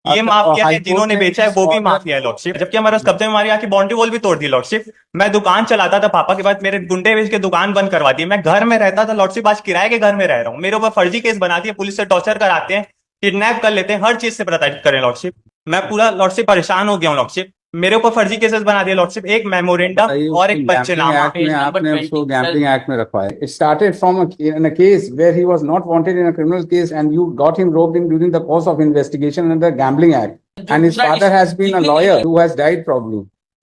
ये माफिया है, जिन्होंने बेचा है वो भी माफिया है लॉर्डशिप। जबकि हमारे उस कब्जे में हमारी आके बाउंड्री वॉल भी तोड़ दी लॉर्डशिप। मैं दुकान चलाता था पापा के बाद, मेरे गुंडे बेच के दुकान बंद करवा दी। मैं घर में रहता था लॉर्डशिप, आज किराए के घर में रह रहा हूँ। मेरे ऊपर फर्जी केस बना दिए, पुलिस से टॉर्चर कराते हैं, किडनैप कर लेते हैं, हर चीज से प्रताड़ित करें लॉर्डशिप। मैं पूरा लॉर्डशिप परेशान हो गया हूँ लॉर्डशिप। मेरे ऊपर फर्जी केसेस बना दिए लॉर्डशिप, एक मेमोरेंडम और एक पंचनामा। आपने उसको गैम्बलिंग एक्ट में रखवाया। It started from in a case where he was not wanted in a criminal case and you got him roped in during the course of investigation under gambling act and his father has been a lawyer who has died probably.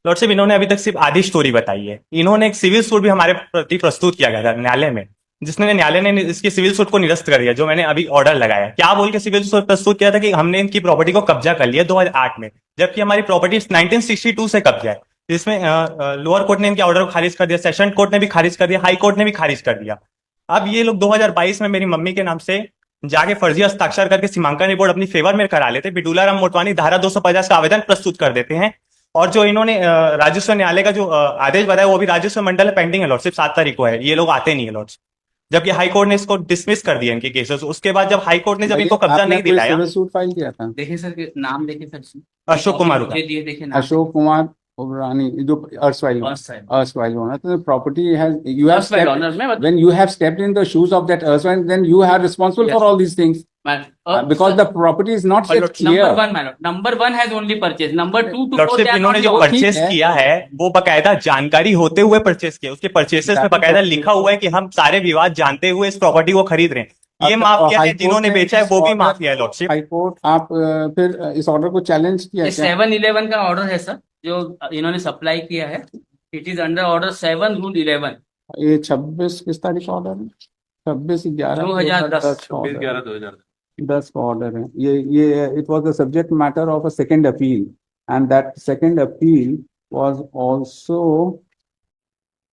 Lordship, इन्होंने अभी तक सिर्फ आधी story बताई है। इन्होंने एक civil suit भी हमारे प्रति प्रस्तुत किया गया था न्यायालय में, जिसने न्यायालय ने इसकी सिविल सूट को निरस्त कर दिया, जो मैंने अभी ऑर्डर लगाया। क्या बोल के सिविल सूट प्रस्तुत किया था कि हमने इनकी प्रॉपर्टी को कब्जा कर लिया 2008 में, जबकि हमारी प्रॉपर्टी 1962 से कब्जा है। जिसमें लोअर कोर्ट ने इनके ऑर्डर को खारिज कर दिया, सेशन कोर्ट ने भी खारिज कर दिया, हाई कोर्ट ने भी खारिज कर दिया। अब ये लोग 2022 में मेरी मम्मी के नाम से जाके फर्जी हस्ताक्षर करके सीमांकन रिपोर्ट अपनी फेवर में करा लेते, बिडूला राम मोटवानी धारा 250 का आवेदन प्रस्तुत कर देते हैं। और जो इन्होंने राजस्व न्यायालय का जो आदेश बताया वो भी राजस्व मंडल पेंडिंग है लॉर्डशिप, 7 तारीख को है। ये लोग आते नहीं है लॉर्डशिप, जबकि हाई कोर्ट ने इसको डिसमिस कर दिया इनके केसेस। उसके बाद जब हाई कोर्ट ने जब इनको कब्जा नहीं दिलाया, सूट फाइल किया था। देखिए सर, नाम देखिए सर, अशोक कुमार का, अशोक कुमार Obrani, जो erstwhile owner, the property has you have stepped, when you have stepped in the shoes of that erstwhile, then you are responsible for all these things. Because the property is not yet clear. Number one has only purchased. Number two to four इन्होंने जो purchase किया है वो बकायदा जानकारी होते हुए purchase किया। उसके परचेसेस में बकायदा लिखा हुआ है कि हम सारे विवाद जानते हुए इस प्रॉपर्टी को खरीद रहे हैं। ये माफिया है, जिन्होंने बेचा है वो भी माफिया है लॉर्डशिप। हाई कोर्ट आप फिर इस ऑर्डर को चैलेंज किया? 7/11 का ऑर्डर है सर, जो इन्होंने सप्लाई किया है। It is under order 7/11। ये 26 किस तारीख का ऑर्डर है? 26/11/2010 का ऑर्डर है ये। It was the subject matter of a second appeal and that second appeal was also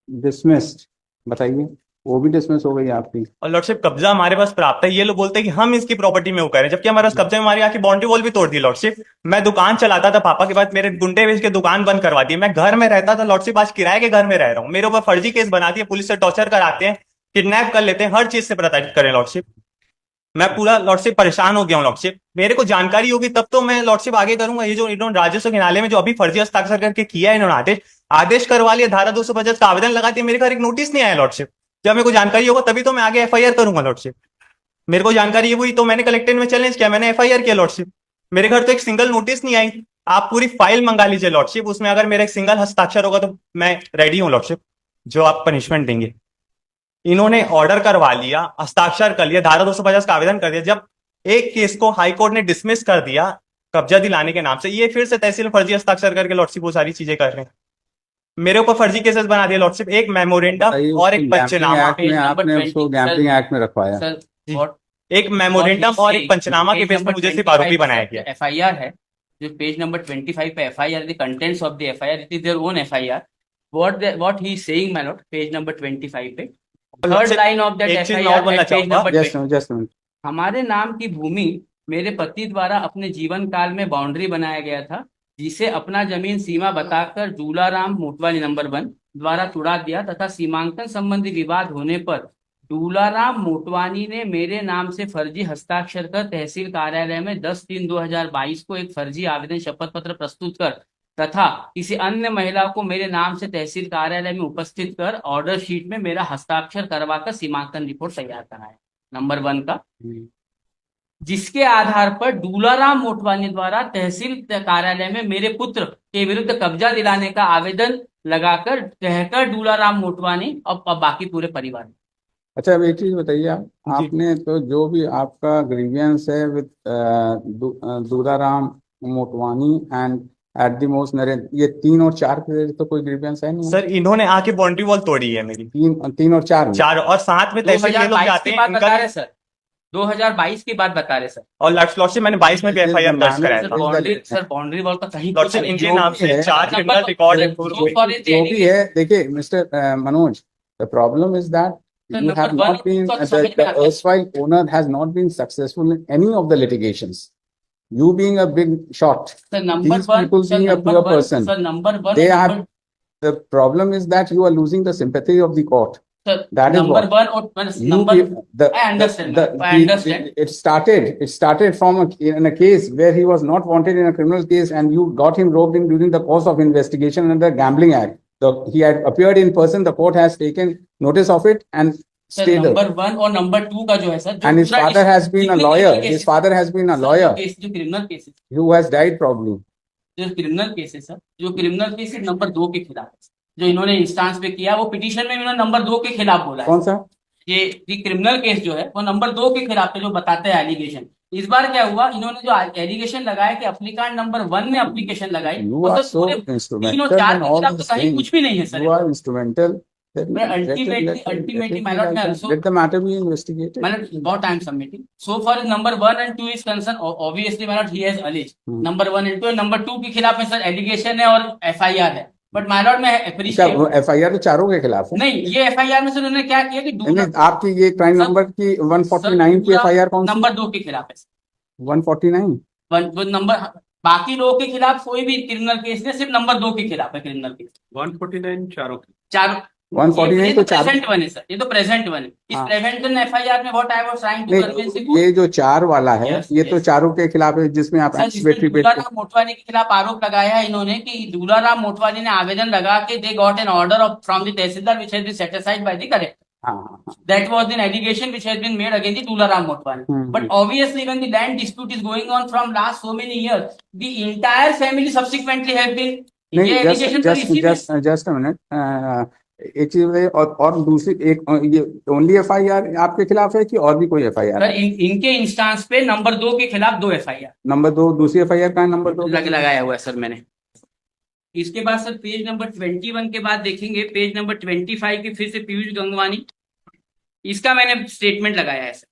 dismissed. बताइए, वो भी डिसमिस हो गई आपकी। और लॉर्डशिप, कब्जा हमारे पास प्राप्त है। ये लोग बोलते हैं कि हम इसकी प्रॉपर्टी में वो करें, जबकि हमारे कब्जे में हमारी आके बाउंड्री वॉल भी तोड़ दी लॉर्डशिप। मैं दुकान चलाता था पापा के बाद, मेरे गुंडे बेच के दुकान बंद करवा दी। मैं घर में रहता था लॉर्डशिप, आज किराए के घर में रह रहा हूँ। मेरे ऊपर फर्जी केस बना दिए, पुलिस से टॉर्चर कराते हैं, किडनैप कर लेते हैं, हर चीज से प्रताड़ित करें लॉर्डशिप। मैं पूरा लॉर्डशिप परेशान हो गया हूँ लॉर्डशिप। मेरे को जानकारी होगी तब तो मैं लॉर्डशिप आगे करूंगा। ये जो इन्होंने राजस्व न्यायालय में जो अभी फर्जी हस्ताक्षर करके किया है इन्होंने आदेश करवा लिया, धारा 250 का आवेदन लगा दिया, मेरे घर एक नोटिस नहीं आया लॉर्डशिप। जब मेरे को जानकारी होगा तभी तो मैं आगे एफआईआर करूंगा लॉर्डशिप। मेरे को जानकारी हुई तो मैंने कलेक्टेड में चैलेंज किया, मैंने एफआईआर किया लॉर्डशिप। मेरे घर तो एक सिंगल नोटिस नहीं आई। आप पूरी फाइल मंगा लीजिए लॉर्डशिप, उसमें अगर मेरा एक सिंगल हस्ताक्षर होगा तो मैं रेडी हूं लॉर्डशिप, जो आप पनिशमेंट देंगे। इन्होंने ऑर्डर करवा लिया, हस्ताक्षर कर लिया, धारा 250 का आवेदन कर दिया। जब एक केस को हाई कोर्ट ने डिसमिस कर दिया कब्जा दिलाने के नाम से, ये फिर से तहसील फर्जी हस्ताक्षर करके लॉर्डशिप वो सारी चीजें कर रहे हैं। मेरे ऊपर फर्जी केसेस बना दिए लॉर्डशिप, एक मेमोरेंडम और एक पंचनामा। आपने उसको गैम्बलिंग एक्ट में रखवाया। एक मेमोरेंडम और एक पंचनामा के बेस पर मुझे सिर्फ आरोपी बनाया गया। एफआईआर है जो पेज नंबर 25 पे FIR, the contents of the FIR, it is their own FIR. What he is saying my Lord, page number 25 पे third line of that FIR, page number. हमारे नाम की भूमि मेरे पति द्वारा अपने जीवन काल में बाउंड्री बनाया गया था, जिसे अपना जमीन सीमा बताकर दूलाराम मोटवानी नंबर 1 द्वारा तुड़ा दिया तथा सीमांकन संबंधी विवाद होने पर दूलाराम मोटवानी ने मेरे नाम से फर्जी हस्ताक्षर कर तहसील कार्यालय में 10/3/2022 को एक फर्जी आवेदन शपथ पत्र प्रस्तुत कर तथा किसी अन्य महिला को मेरे नाम से तहसील कार्यालय में उपस्थित कर ऑर्डर शीट में मेरा हस्ताक्षर करवाकर सीमांकन रिपोर्ट तैयार कराया नंबर 1 का, जिसके आधार पर दूलाराम मोटवानी द्वारा तहसील कार्यालय में मेरे पुत्र के विरुद्ध कब्जा दिलाने का आवेदन लगाकर कहकर दूलाराम मोटवानी और बाकी पूरे परिवार। अच्छा, अब एक चीज बताइए, आपने तो जो भी आपका ग्रीवियंस है with Dularam Motwani and at the most Narendra, ये 3 और 4 के तो कोई ग्रीवियंस है नहीं? सर, इन्होंने आके बाउंड्री वॉल तोड़ी है मेरी। 3 और 4 और साथ में तहसील में लोग जाते हैं। सर 2022 की बात बता रहे सर, और लॉर्डशिप मैंने 22 में भी एफआईआर दर्ज कराया था। सर बाउंड्री वॉल का कहीं लॉर्डशिप इनके नाम से 4 क्रिमिनल रिकॉर्ड है। जो भी है, देखिए mister Manoj, the problem is that you have not been the erstwhile owner has not been successful in any of the litigations. You being a big shot, these people being a poor person, they have, the problem is that you are losing the sympathy of the court. Sir, That is number what. one or You number. give the, I understand, the, I understand. It started from in a case where he was not wanted in a criminal case, and you got him roped in during the course of investigation under the Gambling Act. He had appeared in person. The court has taken notice of it and Sir, stayed there. number one और number two का जो है sir, And his father has been a lawyer. His father has been a lawyer जो criminal cases, who has died probably. जो criminal cases sir, जो criminal cases number 2 के खिलाफ है, जो इन्होंने इंस्टांस पे किया, वो पिटीशन में इन्होंने नंबर 2 के खिलाफ बोला है। कौन सा? ये क्रिमिनल केस जो है वो नंबर 2 के खिलाफ है, जो बताते हैं एलिगेशन। इस बार क्या हुआ, इन्होंने जो एलिगेशन लगाया कि एप्लीकांट नंबर 1 ने एप्लीकेशन लगाई, You वो are तो so पूरे instrumental 3 और 4 in के all खिलाफ तो these कहीं things. कुछ भी नहीं है sir. You are instrumental. Ultimately, my lord, Let the matter be investigated. My lord, what I am submitting. So far as number 1 and 2 is concerned, obviously, my lord, he has alleged. Number 1 and 2, number 2 के खिलाफ में sir allegation है और FIR है। But my Lord, मैं appreciate, FIR तो चारों के खिलाफ है। नहीं, ये FIR में सर उन्होंने क्या किया कि नहीं, आपकी ये क्राइम सर, नंबर की 149 की FIR कौन सी? नंबर 2 के खिलाफ है 149 वो नंबर, बाकी लोगों के खिलाफ कोई भी क्रिमिनल केस नहीं, सिर्फ नंबर 2 के खिलाफ है क्रिमिनल केस। 149 चारों चारों 149 तो चार, प्रेजेंट वन है सर, ये तो प्रेजेंट वन है। इस हाँ। प्रेजेंट वन FIR में what I was trying to convince नहीं, ये जो 4 वाला है, Yes, ये तो yes. चारों के खिलाफ है, जिसमें आप सर, जिसमें दूलाराम मोटवानी के खिलाफ आरोप लगाया है इन्होंने कि दूलाराम मोटवानी ने आवेदन लगा के they got an order of from the tahsildar which has been satisfied by the correct, that was an allegation which has been made against the Tularam Motwani. But obviously, when the land dispute is going on from last so many years, the entire family subsequently have been. नहीं, ये allegation पर इसी में- just a minute, एक चीज है, और दूसरी एक ये ओनली FIR आपके खिलाफ है कि और भी कोई FIR सर, है? इनके इंस्टांस पे नंबर 2 के खिलाफ 2 FIR नंबर 2, दूसरी FIR का है नंबर 2 लगाया हुआ है सर मैंने। इसके बाद सर पेज नंबर 21 के बाद देखेंगे पेज नंबर 25 की फिर से पीयूष गंगवानी, इसका मैंने स्टेटमेंट लगाया है सर,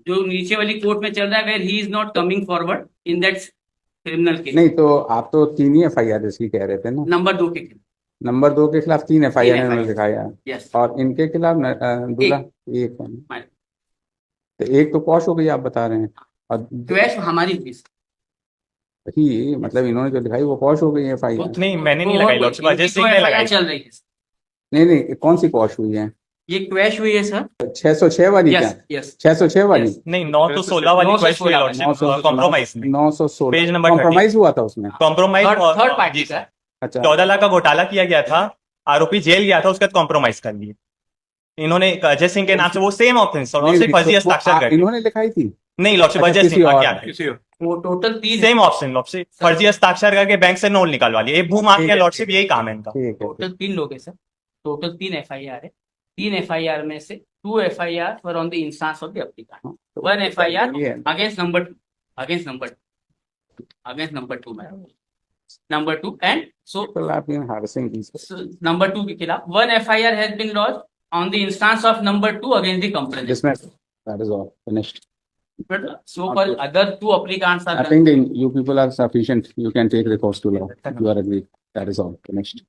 जो नीचे वाली कोर्ट में चल रहा है, where he is not coming forward in that criminal case. नहीं, तो आप तो 3 ही FIR इसकी कह रहे थे ना? नंबर 2 के खिलाफ, नंबर 2 के खिलाफ 3 FIR FIR इन्होंने दिखाया, यस। और इनके खिलाफ दूल्हा एक है। तो एक तो पॉश हो गई आप बता रहे हैं, और क्वेश हमारी थी ही मतलब इन्होंने जो दिखाई वो पॉश हो गई FIR। नहीं, मैंने नहीं लगाई लॉर्डशिप, अजय सिंह ने लगाई। चल रही है, नहीं, कौन सी पॉश हुई है? ये क्वेश हुई है सर। 606 वाली क्या? यस यस 606 वाली? नहीं, 916 वाली क्वेश्चन हुई लॉर्डशिप, कॉम्प्रोमाइज में 916 पेज नंबर कॉम्प्रोमाइज हुआ था उसमें। कॉम्प्रोमाइज थर्ड पार्टी का। अच्छा, 14 लाख का घोटाला किया गया था, आरोपी जेल गया था, उसके बाद कॉम्प्रोमाइज कर लिए इन्होंने अजय सिंह के नाम से, वो सेम ऑफेंस और सिर्फ फर्जी हस्ताक्षर कर इन्होंने लिखाई थी। नहीं लॉर्डशिप, अच्छा, अजय किसी सिंह और क्या किसी और वो टोटल 3 सेम ऑप्शन लॉर्डशिप, फर्जी हस्ताक्षर करके बैंक से नोट निकालवा लिए, ये भू माफिया लॉर्डशिप, यही काम है इनका। ठीक है, टोटल 3 लोग है सर, टोटल 3 FIR है। 3 FIR में से 2 FIR were on the instance of the applicant, 1 FIR against number 2, against number 2 madam, number 2 and so people have been harassing these people. Number 2 के खिलाफ 1 FIR has been launched on the instance of number 2 against the complainant. Dismissed. That is all. Finished. But so far other 2 applicants are I think you people are sufficient. You can take recourse to law. You are agreed. That is all. Finished.